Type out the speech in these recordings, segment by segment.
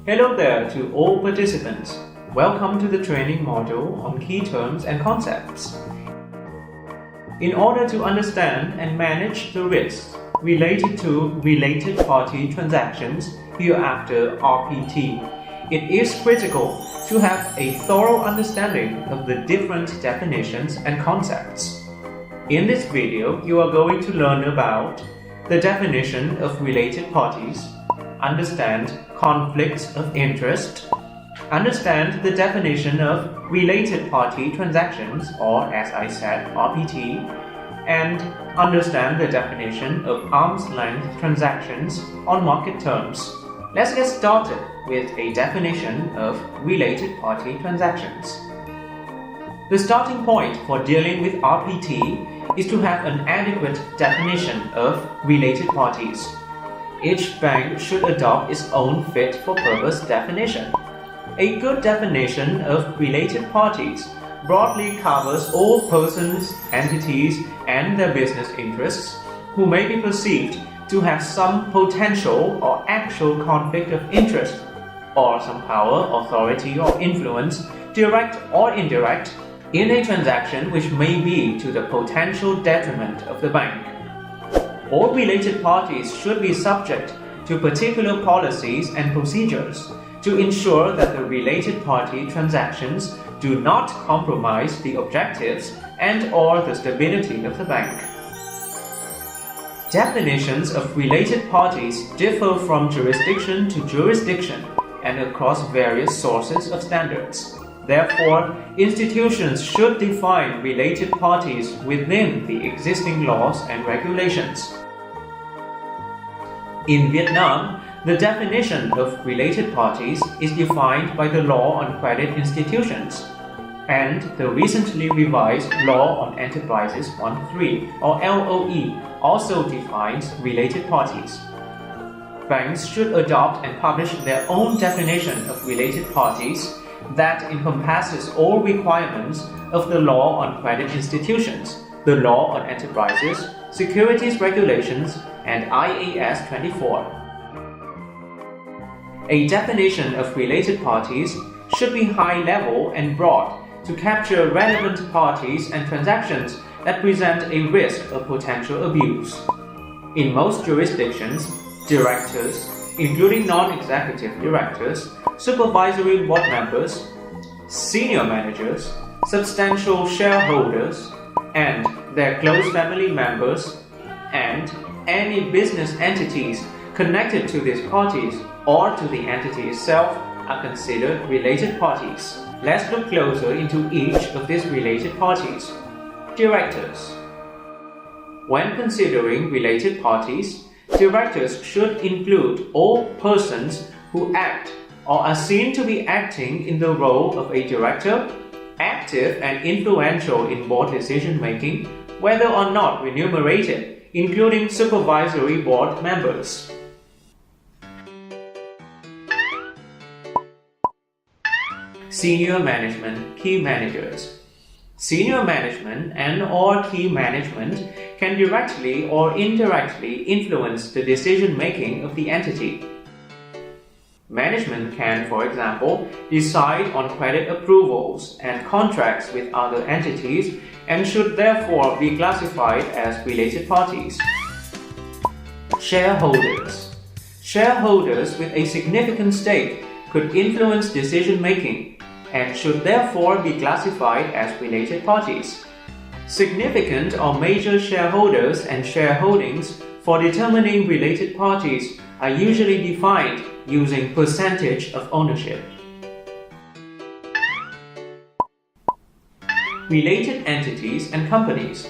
Hello there to all participants. Welcome to the training module on key terms and concepts. In order to understand and manage the risks related to related party transactions, hereafter RPT, it is critical to have a thorough understanding of the different definitions and concepts. In this video, you are going to learn about the definition of related parties, understand conflicts of interest, understand the definition of related party transactions, or as I said, RPT, and understand the definition of arm's length transactions on market terms. Let's get started with a definition of related party transactions. The starting point for dealing with RPT is to have an adequate definition of related parties. Each bank should adopt its own fit-for-purpose definition. A good definition of related parties broadly covers all persons, entities, and their business interests who may be perceived to have some potential or actual conflict of interest, or some power, authority, or influence, direct or indirect, in a transaction which may be to the potential detriment of the bank. All related parties should be subject to particular policies and procedures to ensure that the related party transactions do not compromise the objectives and/or the stability of the bank. Definitions of related parties differ from jurisdiction to jurisdiction and across various sources of standards. Therefore, institutions should define related parties within the existing laws and regulations. In Vietnam, the definition of related parties is defined by the Law on Credit Institutions and the recently revised Law on Enterprises 1.3, or LOE, also defines related parties. Banks should adopt and publish their own definition of related parties that encompasses all requirements of the Law on Credit Institutions, the Law on Enterprises, Securities Regulations, and IAS 24. A definition of related parties should be high-level and broad to capture relevant parties and transactions that present a risk of potential abuse. In most jurisdictions, directors, including non-executive directors, supervisory board members, senior managers, substantial shareholders, and their close family members, and any business entities connected to these parties or to the entity itself are considered related parties. Let's look closer into each of these related parties. Directors. When considering related parties, directors should include all persons who act or are seen to be acting in the role of a director, active and influential in board decision-making, whether or not remunerated, including supervisory board members. Senior management, key managers. Senior management and/or key management can directly or indirectly influence the decision-making of the entity. Management can, for example, decide on credit approvals and contracts with other entities and should therefore be classified as related parties. Shareholders. Shareholders with a significant stake could influence decision-making and should therefore be classified as related parties. Significant or major shareholders and shareholdings for determining related parties are usually defined using percentage of ownership. Related entities and companies.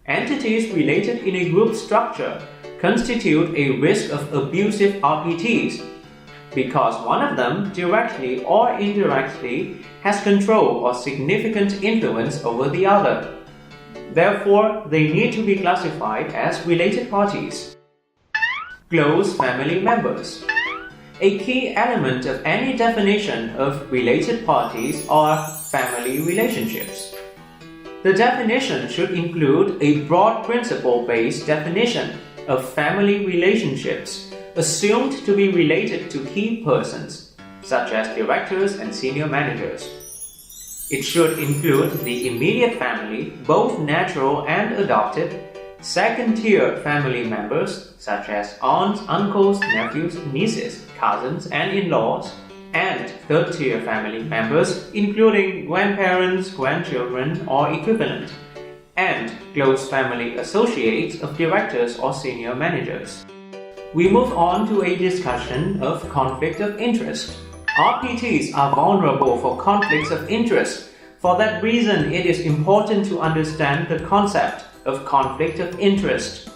Entities related in a group structure constitute a risk of abusive RPTs because one of them, directly or indirectly, has control or significant influence over the other. Therefore, they need to be classified as related parties. Close family members. A key element of any definition of related parties are family relationships. The definition should include a broad principle-based definition of family relationships assumed to be related to key persons, such as directors and senior managers. It should include the immediate family, both natural and adopted, second-tier family members, such as aunts, uncles, nephews, nieces, cousins, and in-laws, and third-tier family members, including grandparents, grandchildren, or equivalent, and close family associates of directors or senior managers. We move on to a discussion of conflict of interest. RPTs are vulnerable for conflicts of interest. For that reason, it is important to understand the concept of conflict of interest.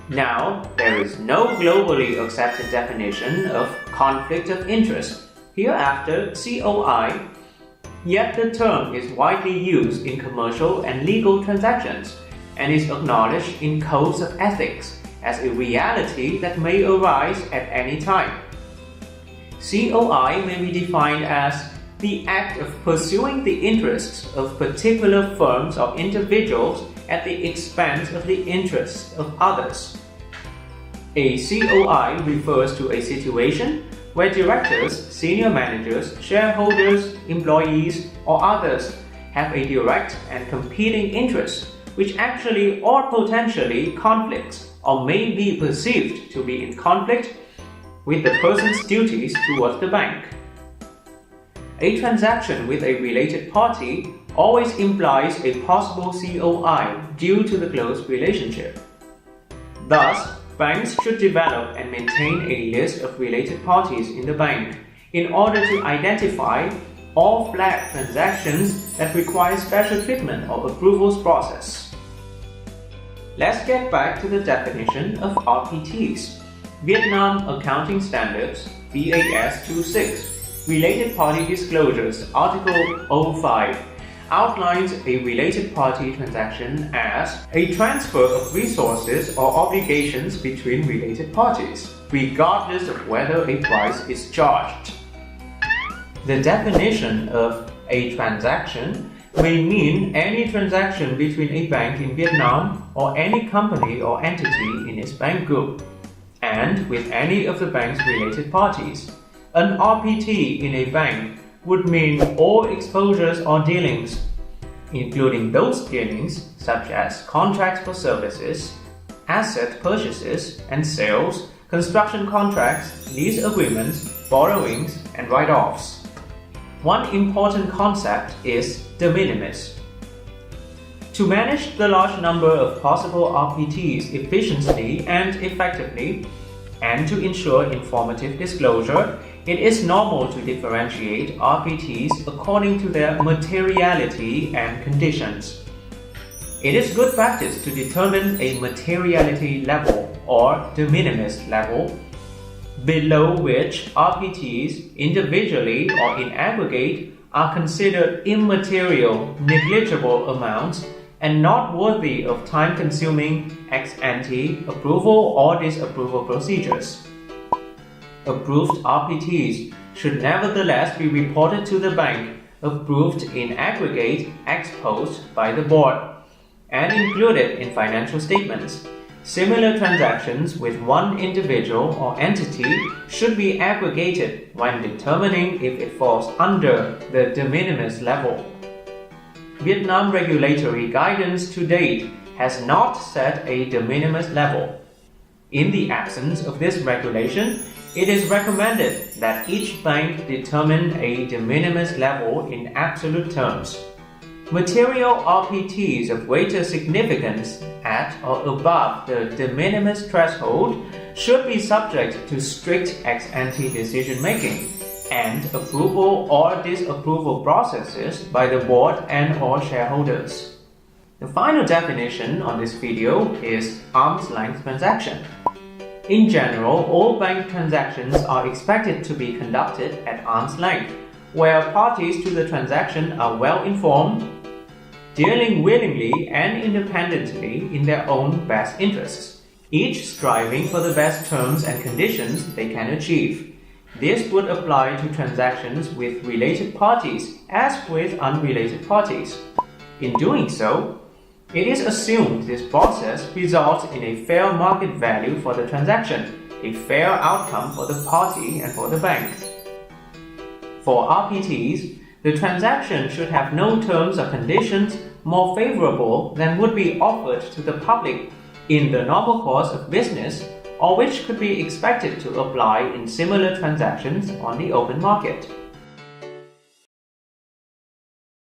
Now, there is no globally accepted definition of conflict of interest, hereafter COI, yet the term is widely used in commercial and legal transactions and is acknowledged in codes of ethics as a reality that may arise at any time. COI may be defined as the act of pursuing the interests of particular firms or individuals at the expense of the interests of others. A COI refers to a situation where directors, senior managers, shareholders, employees, or others have a direct and competing interest which actually or potentially conflicts or may be perceived to be in conflict with the person's duties towards the bank. A transaction with a related party always implies a possible COI due to the close relationship. Thus, banks should develop and maintain a list of related parties in the bank in order to identify all flag transactions that require special treatment or approvals process. Let's get back to the definition of RPTs. Vietnam Accounting Standards, BAS 26, Related Party Disclosures, Article 05, outlines a related party transaction as a transfer of resources or obligations between related parties, regardless of whether a price is charged. The definition of a transaction may mean any transaction between a bank in Vietnam or any company or entity in its bank group, and with any of the bank's related parties. An RPT in a bank would mean all exposures or dealings, including those dealings such as contracts for services, asset purchases and sales, construction contracts, lease agreements, borrowings, and write-offs. One important concept is de minimis. To manage the large number of possible RPTs efficiently and effectively, and to ensure informative disclosure, it is normal to differentiate RPTs according to their materiality and conditions. It is good practice to determine a materiality level or de minimis level, below which RPTs individually or in aggregate are considered immaterial, negligible amounts and not worthy of time-consuming ex-ante approval or disapproval procedures. Approved RPTs should nevertheless be reported to the bank, approved in aggregate ex post by the board, and included in financial statements. Similar transactions with one individual or entity should be aggregated when determining if it falls under the de minimis level. Vietnam regulatory guidance to date has not set a de minimis level. In the absence of this regulation, it is recommended that each bank determine a de minimis level in absolute terms. Material RPTs of greater significance at or above the de minimis threshold should be subject to strict ex-ante decision-making and approval or disapproval processes by the board and/or shareholders. The final definition on this video is arm's length transaction. In general, all bank transactions are expected to be conducted at arm's length, where parties to the transaction are well informed, dealing willingly and independently in their own best interests, each striving for the best terms and conditions they can achieve. This would apply to transactions with related parties as with unrelated parties. In doing so, it is assumed this process results in a fair market value for the transaction, a fair outcome for the party and for the bank. For RPTs, the transaction should have no terms or conditions more favorable than would be offered to the public in the normal course of business, or which could be expected to apply in similar transactions on the open market.